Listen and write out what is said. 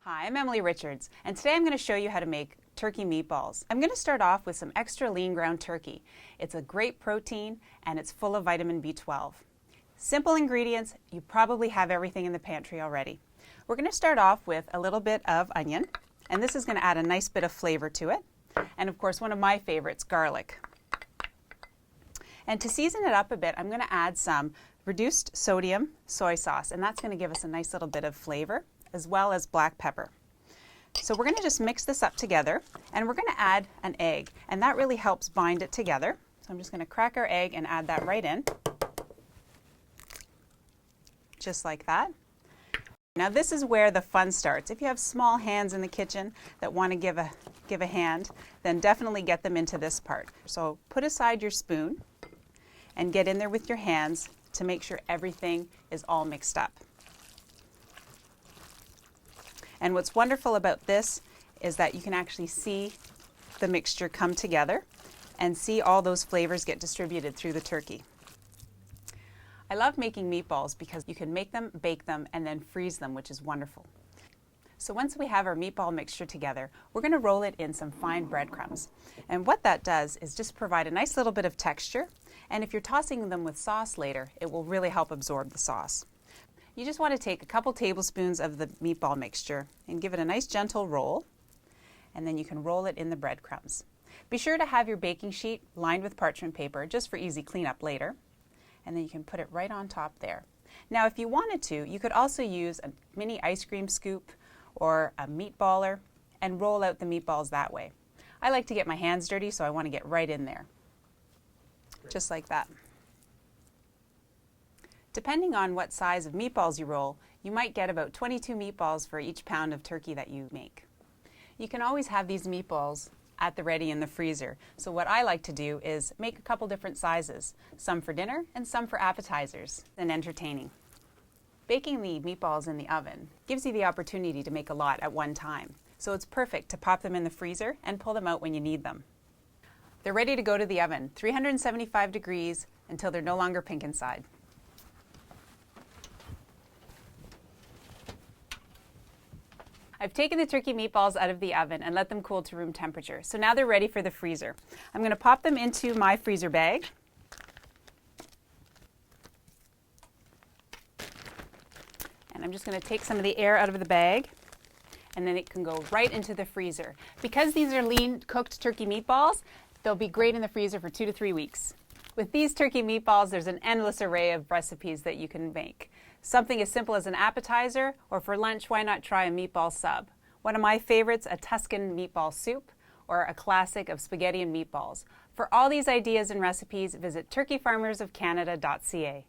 Hi, I'm Emily Richards, and today I'm going to show you how to make turkey meatballs. I'm going to start off with some extra lean ground turkey. It's a great protein and it's full of vitamin B12. Simple ingredients, you probably have everything in the pantry already. We're going to start off with a little bit of onion, and this is going to add a nice bit of flavor to it. And of course, one of my favorites, garlic. And to season it up a bit, I'm going to add some reduced sodium soy sauce, and that's going to give us a nice little bit of flavor, as well as black pepper. So we're going to just mix this up together, and we're going to add an egg, and that really helps bind it together. So I'm just going to crack our egg and add that right in, just like that. Now this is where the fun starts. If you have small hands in the kitchen that want to give a hand, then definitely get them into this part. So put aside your spoon and get in there with your hands to make sure everything is all mixed up. And what's wonderful about this is that you can actually see the mixture come together and see all those flavors get distributed through the turkey. I love making meatballs because you can make them, bake them, and then freeze them, which is wonderful. So once we have our meatball mixture together, we're going to roll it in some fine breadcrumbs. And what that does is just provide a nice little bit of texture, and if you're tossing them with sauce later, it will really help absorb the sauce. You just want to take a couple tablespoons of the meatball mixture and give it a nice gentle roll, and then you can roll it in the breadcrumbs. Be sure to have your baking sheet lined with parchment paper just for easy cleanup later, and then you can put it right on top there. Now if you wanted to, you could also use a mini ice cream scoop or a meatballer and roll out the meatballs that way. I like to get my hands dirty, so I want to get right in there. Just like that. Depending on what size of meatballs you roll, you might get about 22 meatballs for each pound of turkey that you make. You can always have these meatballs at the ready in the freezer. So what I like to do is make a couple different sizes, some for dinner and some for appetizers and entertaining. Baking the meatballs in the oven gives you the opportunity to make a lot at one time. So it's perfect to pop them in the freezer and pull them out when you need them. They're ready to go to the oven, 375 degrees until they're no longer pink inside. I've taken the turkey meatballs out of the oven and let them cool to room temperature. So now they're ready for the freezer. I'm going to pop them into my freezer bag. And I'm just going to take some of the air out of the bag, and then it can go right into the freezer. Because these are lean cooked turkey meatballs, they'll be great in the freezer for 2 to 3 weeks. With these turkey meatballs, there's an endless array of recipes that you can make. Something as simple as an appetizer, or for lunch, why not try a meatball sub? One of my favorites, a Tuscan meatball soup, or a classic of spaghetti and meatballs. For all these ideas and recipes, visit turkeyfarmersofcanada.ca.